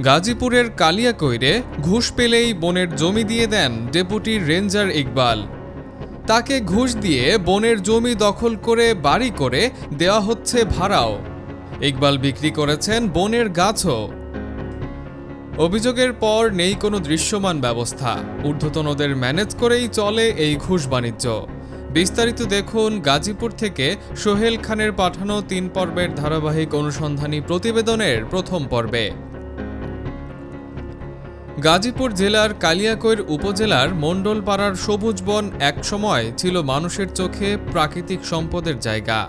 গাজীপুরের কালিয়াকৈরে ঘুষ পেলেই বনের জমি দিয়ে দেন ডেপুটি রেঞ্জার ইকবাল। তাকে ঘুষ দিয়ে বনের জমি দখল করে বাড়ি করে দেওয়া হচ্ছে ভাড়াও। ইকবাল বিক্রি করেছেন বনের গাছও। অভিযোগের পর নেই কোনো দৃশ্যমান ব্যবস্থা, ঊর্ধ্বতনদের ম্যানেজ করেই চলে এই ঘুষ বাণিজ্য। বিস্তারিত দেখুন গাজীপুর থেকে সোহেল খানের পাঠানো 3 পর্বের ধারাবাহিক অনুসন্ধানী প্রতিবেদনের প্রথম পর্বে। গাজীপুর জেলার কালিয়াকৈর উপজেলার মণ্ডলপাড়ার সবুজ বন একসময় ছিল মানুষের চোখে প্রাকৃতিক সম্পদের জায়গা।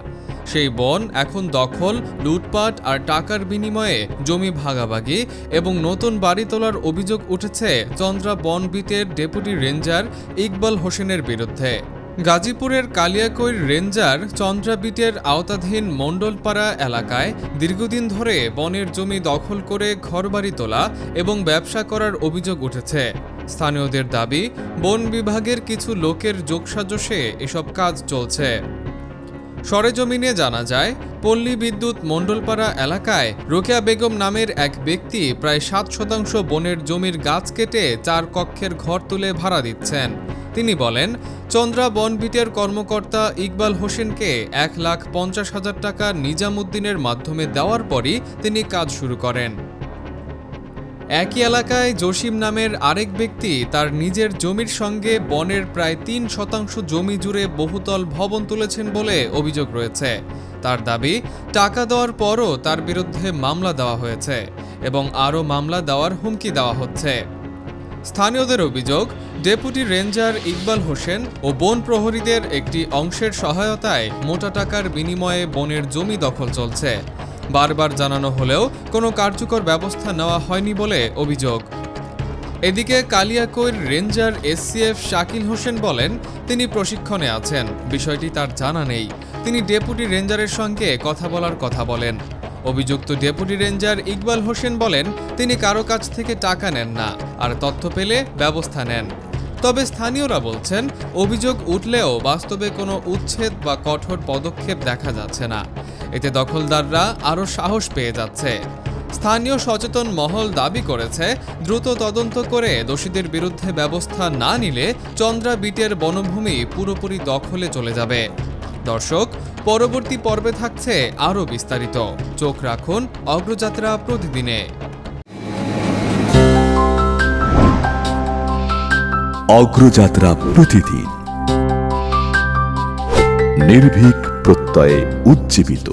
সেই বন এখন দখল, লুটপাট আর টাকার বিনিময়ে জমি ভাগাভাগি এবং নতুন বাড়ি তোলার অভিযোগ উঠেছে চন্দ্রা বন বিটের ডেপুটি রেঞ্জার ইকবাল হোসেনের বিরুদ্ধে। গাজীপুরের কালিয়াকৈর রেঞ্জার চন্দ্রা বিটের আওতাধীন মণ্ডলপাড়া এলাকায় দীর্ঘদিন ধরে বনের জমি দখল করে ঘরবাড়ি তোলা এবং ব্যবসা করার অভিযোগ উঠেছে। স্থানীয়দের দাবি, বন বিভাগের কিছু লোকের যোগসাজশে এসব কাজ চলছে। সরেজমিনে জানা যায়, পল্লী বিদ্যুৎ মণ্ডলপাড়া এলাকায় রোকেয়া বেগম নামের এক ব্যক্তি প্রায় 7% বনের জমির গাছ কেটে 4 কক্ষের ঘর তুলে ভাড়া দিচ্ছেন। তিনি বলেন, চন্দ্রা বনবিটের কর্মকর্তা ইকবাল হোসেনকে 1,50,000 টাকা নিজামুদ্দিনের মাধ্যমে দেওয়ার পরই তিনি কাজ শুরু করেন। একই এলাকায় জসিম নামের আরেক ব্যক্তি তার নিজের জমির সঙ্গে বনের প্রায় 3% জমি জুড়ে বহুতল ভবন তুলেছেন বলে অভিযোগ রয়েছে। তার দাবি, টাকা দেওয়ার পরও তার বিরুদ্ধে মামলা দেওয়া হয়েছে এবং আরও মামলা দেওয়ার হুমকি দেওয়া হচ্ছে। স্থানীয়দের অভিযোগ, ডেপুটি রেঞ্জার ইকবাল হোসেন ও বন প্রহরীদের একটি অংশের সহায়তায় মোটা টাকার বিনিময়ে বনের জমি দখল চলছে। বারবার জানানো হলেও কোনো কার্যকর ব্যবস্থা নেওয়া হয়নি বলে অভিযোগ। এদিকে কালিয়াকৈর রেঞ্জার এসসিএফ শাকিল হোসেন বলেন, তিনি প্রশিক্ষণে আছেন, বিষয়টি তার জানা নেই। তিনি ডেপুটি রেঞ্জারের সঙ্গে কথা বলার কথা বলেন। অভিযুক্ত ডেপুটি রেঞ্জার ইকবাল হোসেন বলেন, তিনি কারো কাছ থেকে টাকা নেন না, আর তথ্য পেলে ব্যবস্থা নেন। তবে স্থানীয়রা বলছেন, অভিযোগ উঠলেও বাস্তবে কোনো উচ্ছেদ বা কঠোর পদক্ষেপ দেখা যাচ্ছে না। এতে দখলদাররা আরও সাহস পেয়ে যাচ্ছে। স্থানীয় সচেতন মহল দাবি করেছে, দ্রুত তদন্ত করে দোষীদের বিরুদ্ধে ব্যবস্থা না নিলে চন্দ্রা বিটের বনভূমি পুরোপুরি দখলে চলে যাবে। দর্শক, পরবর্তী পর্বে থাকছে আরও বিস্তারিত। চোখ রাখুন অগ্রযাত্রা প্রতিদিনে। অগ্রযাত্রা প্রতিদিন, নির্ভীক প্রত্যয়ে উজ্জীবিত।